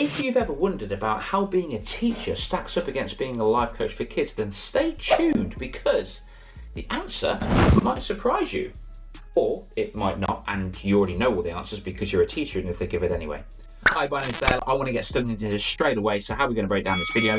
If you've ever wondered about how being a teacher stacks up against being a life coach for kids, then stay tuned because the answer might surprise you. Or it might not, and you already know all the answers because you're a teacher and you'll think of it anyway. Hi, my name's Dale. I want to get stuck into this straight away, so how are we going to break down this video?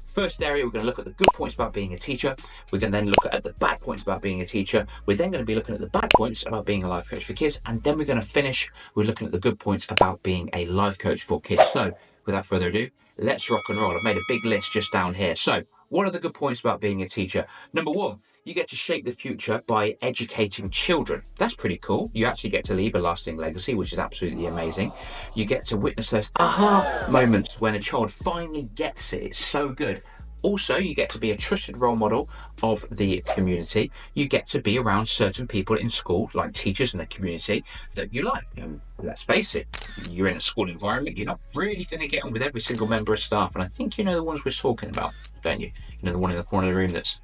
First area, we're going to look at the good points about being a teacher. We're going to then look at the bad points about being a teacher. We're then going to be looking at the bad points about being a life coach for kids. And then we're going to finish with looking at the good points about being a life coach for kids. So without further ado, let's rock and roll. I've made a big list just down here. So what are the good points about being a teacher? Number one, you get to shape the future by educating children. That's pretty cool. You actually get to leave a lasting legacy, which is absolutely amazing. You get to witness those aha moments when a child finally gets it. It's so good. Also, you get to be a trusted role model of the community. You get to be around certain people in school, like teachers in the community, that you like. And let's face it, you're in a school environment, you're not really going to get on with every single member of staff. And I think you know the ones we're talking about, don't you? You know, the one in the corner of the room that's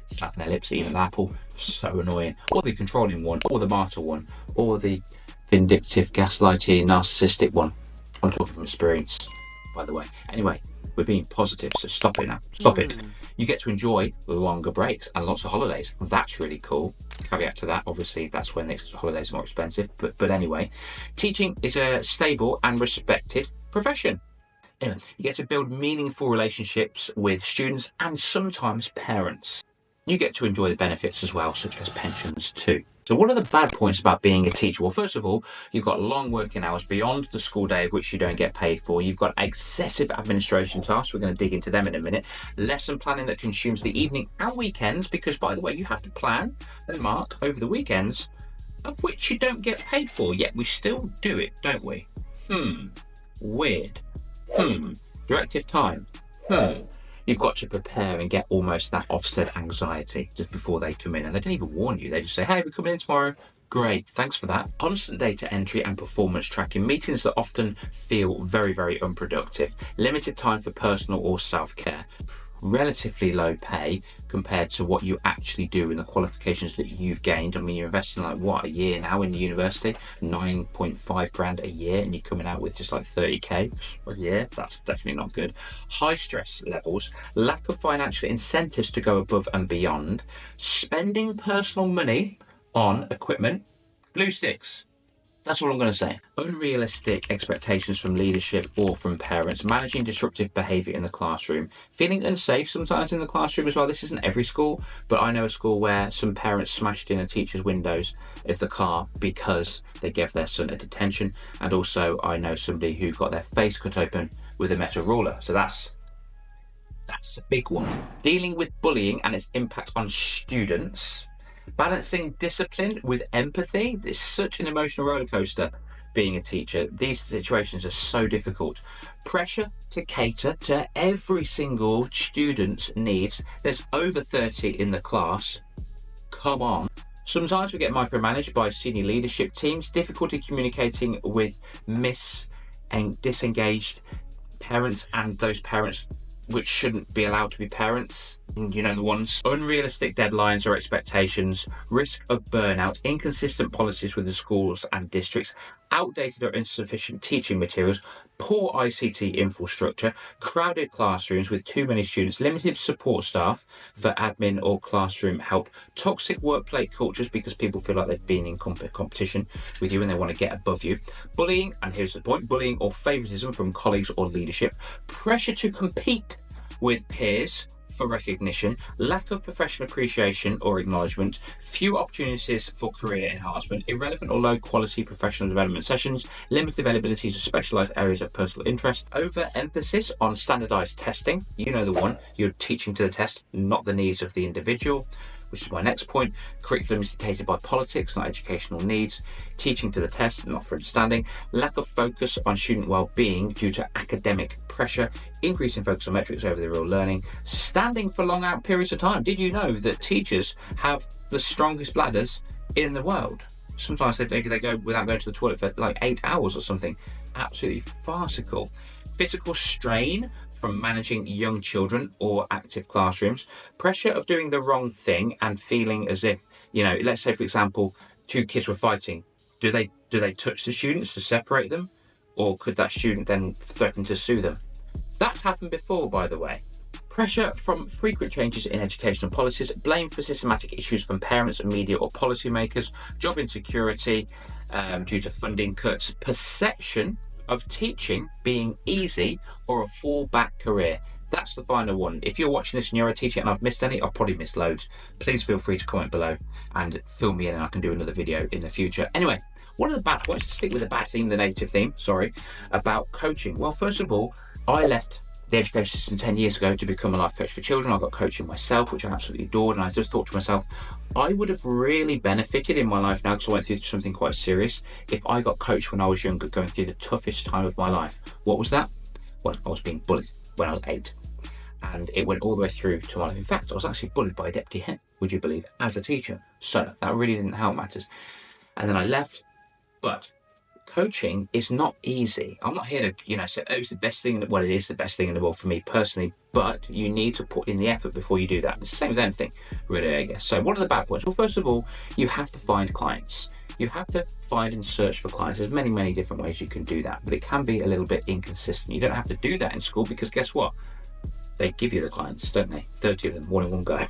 slapping their lips, eating an apple. So annoying. Or the controlling one, or the martyr one, or the vindictive, gaslighty, narcissistic one. I'm talking from experience, by the way. Anyway, we're being positive, so stop it now. Stop it. You get to enjoy longer breaks and lots of holidays. That's really cool. Caveat to that, obviously, that's when the holidays are more expensive. But anyway, teaching is a stable and respected profession. Anyway, you get to build meaningful relationships with students and sometimes parents. You get to enjoy the benefits as well, such as pensions too. So what are the bad points about being a teacher? Well, first of all, you've got long working hours beyond the school day of which you don't get paid for. You've got excessive administration tasks. We're going to dig into them in a minute. Lesson planning that consumes the evening and weekends because, by the way, you have to plan and mark over the weekends, of which you don't get paid for, yet we still do it, don't we? Weird. Directive time. You've got to prepare and get almost that offset anxiety just before they come in. And they don't even warn you. They just say, hey, we're coming in tomorrow. Great, thanks for that. Constant data entry and performance tracking. Meetings that often feel very, very unproductive. Limited time for personal or self-care. Relatively low pay compared to what you actually do in the qualifications that you've gained. I mean, you're investing like what, a year now in the university, 9.5 grand a year, and you're coming out with just like 30k a year. That's definitely not good. High stress levels, lack of financial incentives to go above and beyond, spending personal money on equipment, glue sticks. That's all I'm going to say. Unrealistic expectations from leadership or from parents, managing disruptive behaviour in the classroom, feeling unsafe sometimes in the classroom as well. This isn't every school, but I know a school where some parents smashed in a teacher's windows of the car because they gave their son a detention. And also I know somebody who got their face cut open with a metal ruler. So that's a big one. Dealing with bullying and its impact on students. Balancing discipline with empathy. It's such an emotional roller coaster being a teacher. These situations are so difficult. Pressure to cater to every single student's needs. There's over 30 in the class. Come on. Sometimes we get micromanaged by senior leadership teams. Difficulty communicating with and disengaged parents and those parents which shouldn't be allowed to be parents. You know the ones. Unrealistic deadlines or expectations, risk of burnout, inconsistent policies with the schools and districts, outdated or insufficient teaching materials, poor ICT infrastructure, crowded classrooms with too many students, limited support staff for admin or classroom help, toxic workplace cultures because people feel like they've been in competition with you and they want to get above you, bullying, and here's the point, bullying or favoritism from colleagues or leadership, pressure to compete with peers for recognition, lack of professional appreciation or acknowledgement, few opportunities for career enhancement, irrelevant or low quality professional development sessions, limited availability to specialised areas of personal interest, overemphasis on standardised testing. You know the one, you're teaching to the test, not the needs of the individual, which is my next point. Curriculum is dictated by politics, not educational needs. Teaching to the test, not for understanding. Lack of focus on student well-being due to academic pressure. Increasing focus on metrics over the real learning. Standing for long out periods of time. Did you know that teachers have the strongest bladders in the world? Sometimes they go without going to the toilet for like 8 hours or something. Absolutely farcical. Physical strain from managing young children or active classrooms, pressure of doing the wrong thing and feeling as if, you know, let's say for example, two kids were fighting. Do they touch the students to separate them? Or could that student then threaten to sue them? That's happened before, by the way. Pressure from frequent changes in educational policies, blame for systematic issues from parents, media or policymakers, job insecurity due to funding cuts, perception of teaching being easy or a fallback career. That's the final one. If you're watching this and you're a teacher and I've missed any, I've probably missed loads. Please feel free to comment below and fill me in and I can do another video in the future. Anyway, one of the bad points, to stick with the bad theme, the negative theme, sorry, about coaching. Well, first of all, I left the education system 10 years ago to become a life coach for children. I got coaching myself, which I absolutely adored. And I just thought to myself, I would have really benefited in my life now, because I went through something quite serious, if I got coached when I was younger, going through the toughest time of my life. What was that? Well, I was being bullied when I was 8. And it went all the way through to my life. In fact, I was actually bullied by a deputy head, would you believe, as a teacher. So that really didn't help matters. And then I left. But coaching is not easy. I'm not here to, say, oh, it's the best thing. Well, it is the best thing in the world for me personally, but you need to put in the effort before you do that. It's the same with anything, really, I guess. So what are the bad points? Well, first of all, you have to find clients. You have to find and search for clients. There's many, many different ways you can do that, but it can be a little bit inconsistent. You don't have to do that in school because guess what? They give you the clients, don't they? 30 of them, one in one go.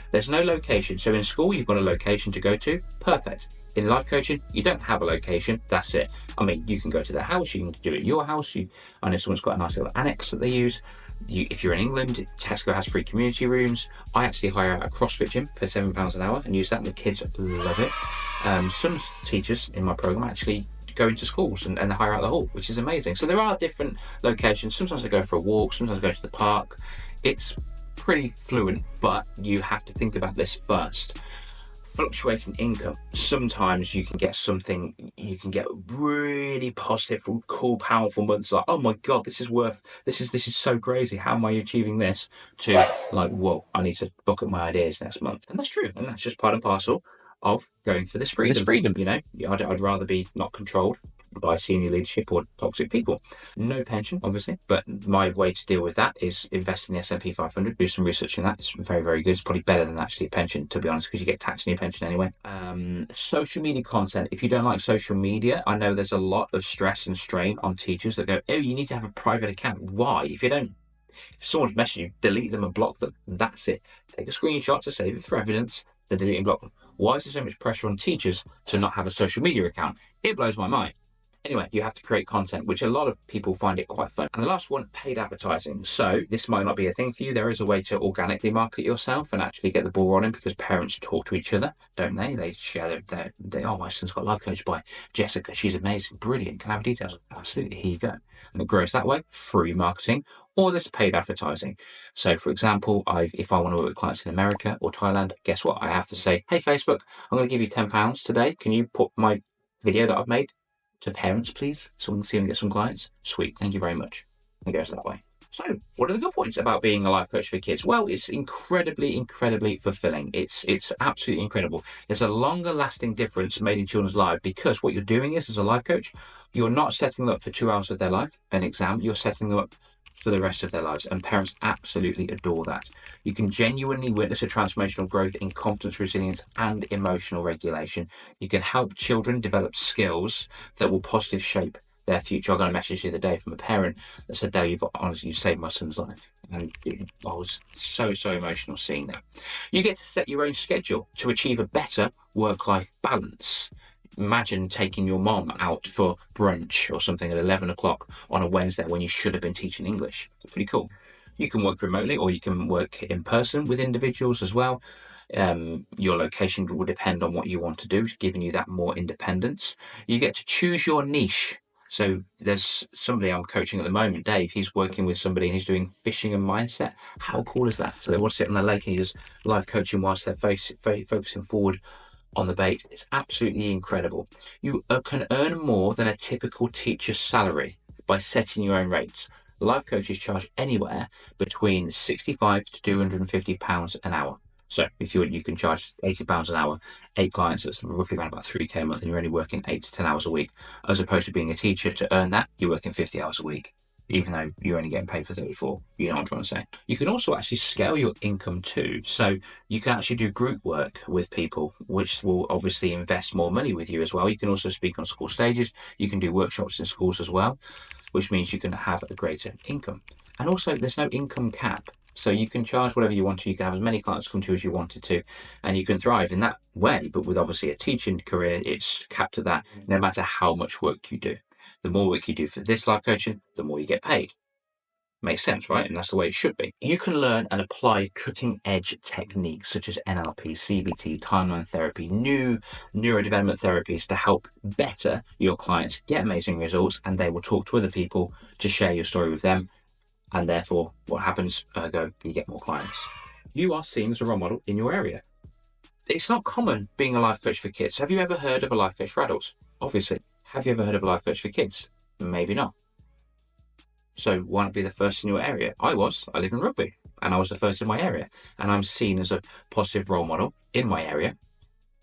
There's no location. So in school, you've got a location to go to. Perfect. In life coaching, you don't have a location. That's it. I mean, you can go to their house. You can do it at your house. I know someone's got a nice little annex that they use. If you're in England, Tesco has free community rooms. I actually hire out a CrossFit gym for £7 an hour and use that, and the kids love it. Some teachers in my program actually go into schools and hire out the hall, which is amazing. So there are different locations. Sometimes I go for a walk, sometimes I go to the park. It's pretty fluent, but you have to think about this first. Fluctuating income. Sometimes you can get really positive, cool, powerful months like, oh my God, this is so crazy. How am I achieving this? To like, whoa, I need to book up my ideas next month. And that's true. And that's just part and parcel of going for this freedom. I'd rather be not controlled by senior leadership or toxic people. No pension, obviously, but my way to deal with that is invest in the S&P 500, do some research in that. It's very, very good. It's probably better than actually a pension, to be honest, because you get taxed in your pension anyway. Social media content. If you don't like social media, I know there's a lot of stress and strain on teachers that go, oh, you need to have a private account. Why? If someone's messaged you, delete them and block them. That's it. Take a screenshot to save it for evidence, then delete and block them. Why is there so much pressure on teachers to not have a social media account? It blows my mind. Anyway, you have to create content, which a lot of people find it quite fun. And the last one, paid advertising. So this might not be a thing for you. There is a way to organically market yourself and actually get the ball rolling, because parents talk to each other, don't they? They share oh, my son's got life coached by Jessica. She's amazing, brilliant. Can I have details? Absolutely, here you go. And it grows that way, free marketing, or there's paid advertising. So for example, if I want to work with clients in America or Thailand, guess what? I have to say, hey, Facebook, I'm going to give you £10 today. Can you put my video that I've made to parents, please, so we can see and get some clients? Sweet, thank you very much. It goes that way. So, what are the good points about being a life coach for kids? Well, it's incredibly, incredibly fulfilling. It's absolutely incredible. There's a longer lasting difference made in children's lives, because what you're doing is, as a life coach, you're not setting them up for 2 hours of their life, an exam, you're setting them up for the rest of their lives, and parents absolutely adore that. You can genuinely witness a transformational growth in competence, resilience, and emotional regulation. You can help children develop skills that will positively shape their future. I got a message the other day from a parent that said, Dave, you've saved my son's life. And I was so emotional seeing that. You get to set your own schedule to achieve a better work-life balance. Imagine taking your mom out for brunch or something at 11 o'clock on a Wednesday when you should have been teaching English. Pretty cool. You can work remotely, or you can work in person with individuals as well. Your location will depend on what you want to do, giving you that more independence. You get to choose your niche. So there's somebody I'm coaching at the moment, Dave. He's working with somebody and he's doing fishing and mindset. How cool is that? So they want to sit on the lake and he does live coaching whilst they're focusing forward on the bait. It's absolutely incredible. You can earn more than a typical teacher's salary by setting your own rates. Life coaches charge anywhere between £65 to £250 an hour. So if you can charge £80 an hour, 8 clients, that's roughly around about 3k a month, and you're only working 8 to 10 hours a week. As opposed to being a teacher, to earn that, you're working 50 hours a week. even though you're only getting paid for 34. You know what I'm trying to say? You can also actually scale your income too. So you can actually do group work with people, which will obviously invest more money with you as well. You can also speak on school stages. You can do workshops in schools as well, which means you can have a greater income. And also, there's no income cap. So you can charge whatever you want to. You can have as many clients come to you as you wanted to, and you can thrive in that way. But with obviously a teaching career, it's capped at that no matter how much work you do. The more work you do for this life coaching, the more you get paid. Makes sense, right? And that's the way it should be. You can learn and apply cutting edge techniques such as NLP, CBT, timeline therapy, new neurodevelopment therapies to help better your clients get amazing results, and they will talk to other people to share your story with them. And therefore, what happens? You get more clients. You are seen as a role model in your area. It's not common being a life coach for kids. Have you ever heard of a life coach for adults? Obviously. Have you ever heard of a life coach for kids? Maybe not. So why not be the first in your area? I live in Rugby, and I was the first in my area. And I'm seen as a positive role model in my area,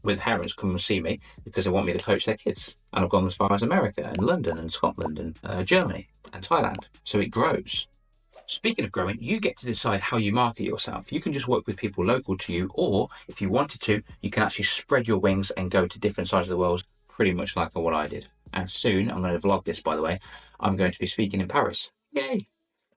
with parents come and see me because they want me to coach their kids. And I've gone as far as America and London and Scotland and Germany and Thailand. So it grows. Speaking of growing, you get to decide how you market yourself. You can just work with people local to you, or if you wanted to, you can actually spread your wings and go to different sides of the world, pretty much like what I did. And soon, I'm going to vlog this, by the way, I'm going to be speaking in Paris. Yay!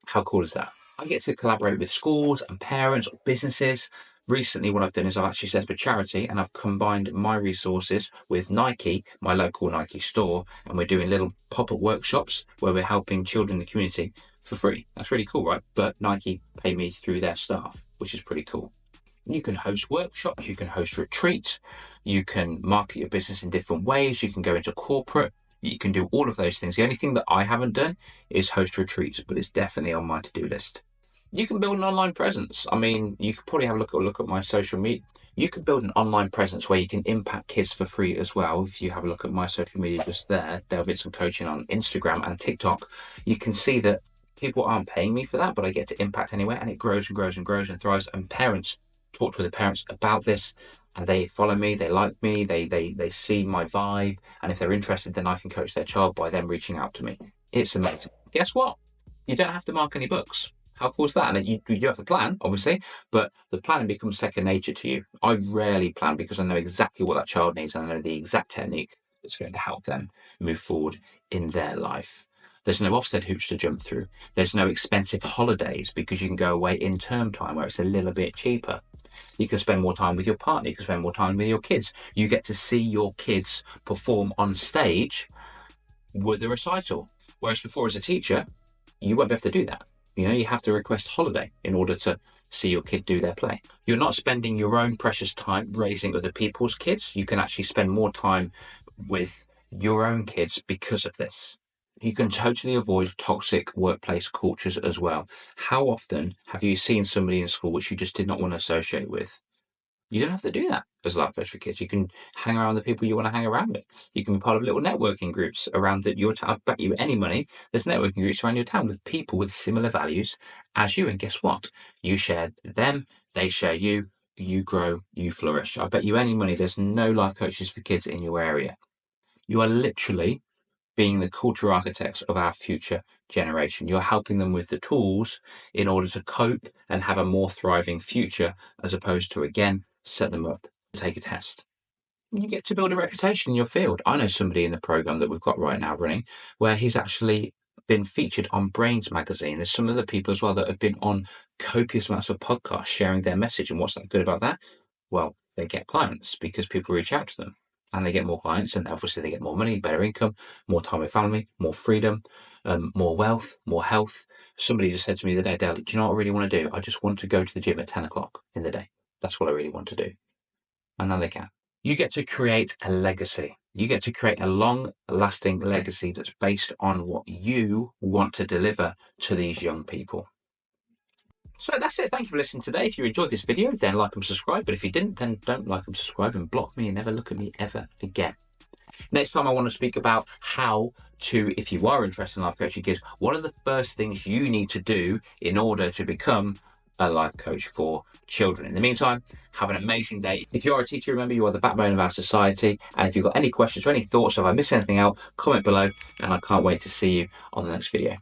How cool is that? I get to collaborate with schools and parents or businesses. Recently, what I've done is I've actually set up a charity, and I've combined my resources with Nike, my local Nike store, and we're doing little pop-up workshops where we're helping children in the community for free. That's really cool, right? But Nike pay me through their staff, which is pretty cool. You can host workshops, you can host retreats, you can market your business in different ways, you can go into corporate, you can do all of those things. The only thing that I haven't done is host retreats, but it's definitely on my to-do list. You can build an online presence. I mean, you could probably have a look at my social media. You could build an online presence where you can impact kids for free as well. If you have a look at my social media just there, there'll be some coaching on Instagram and TikTok. You can see that people aren't paying me for that, but I get to impact anyway, and it grows and grows and grows and thrives. And parents talk to the parents about this, and they follow me, they like me, they see my vibe, and if they're interested, then I can coach their child by them reaching out to me. It's amazing. Guess what? You don't have to mark any books. How cool is that? And you do have to plan, obviously, but the planning becomes second nature to you. I rarely plan because I know exactly what that child needs, and I know the exact technique that's going to help them move forward in their life. There's no Ofsted hoops to jump through. There's no expensive holidays because you can go away in term time where it's a little bit cheaper. You can spend more time with your partner. You can spend more time with your kids. You get to see your kids perform on stage with a recital. Whereas before, as a teacher, you won't be able to do that. You have to request holiday in order to see your kid do their play. You're not spending your own precious time raising other people's kids. You can actually spend more time with your own kids because of this. You can totally avoid toxic workplace cultures as well. How often have you seen somebody in school which you just did not want to associate with? You don't have to do that as a life coach for kids. You can hang around the people you want to hang around with. You can be part of little networking groups around your town. I bet you any money, there's networking groups around your town with people with similar values as you. And guess what? You share them, they share you, you grow, you flourish. I bet you any money, there's no life coaches for kids in your area. You are literally being the culture architects of our future generation. You're helping them with the tools in order to cope and have a more thriving future, as opposed to, again, set them up to take a test. You get to build a reputation in your field. I know somebody in the program that we've got right now running where he's actually been featured on Brains magazine. There's some other people as well that have been on copious amounts of podcasts sharing their message. And what's that good about that? Well, they get clients because people reach out to them. And they get more clients, and obviously they get more money, better income, more time with family, more freedom, more wealth, more health. Somebody just said to me the other day, Dale, do you know what I really want to do? I just want to go to the gym at 10 o'clock in the day. That's what I really want to do. And now they can. You get to create a legacy. You get to create a long-lasting legacy that's based on what you want to deliver to these young people. So that's it. Thank you for listening today. If you enjoyed this video, then like and subscribe. But if you didn't, then don't like and subscribe and block me and never look at me ever again. Next time I want to speak about how to, if you are interested in life coaching kids, what are the first things you need to do in order to become a life coach for children. In the meantime, have an amazing day. If you are a teacher, remember you are the backbone of our society. And if you've got any questions or any thoughts, or if I missed anything out, comment below, and I can't wait to see you on the next video.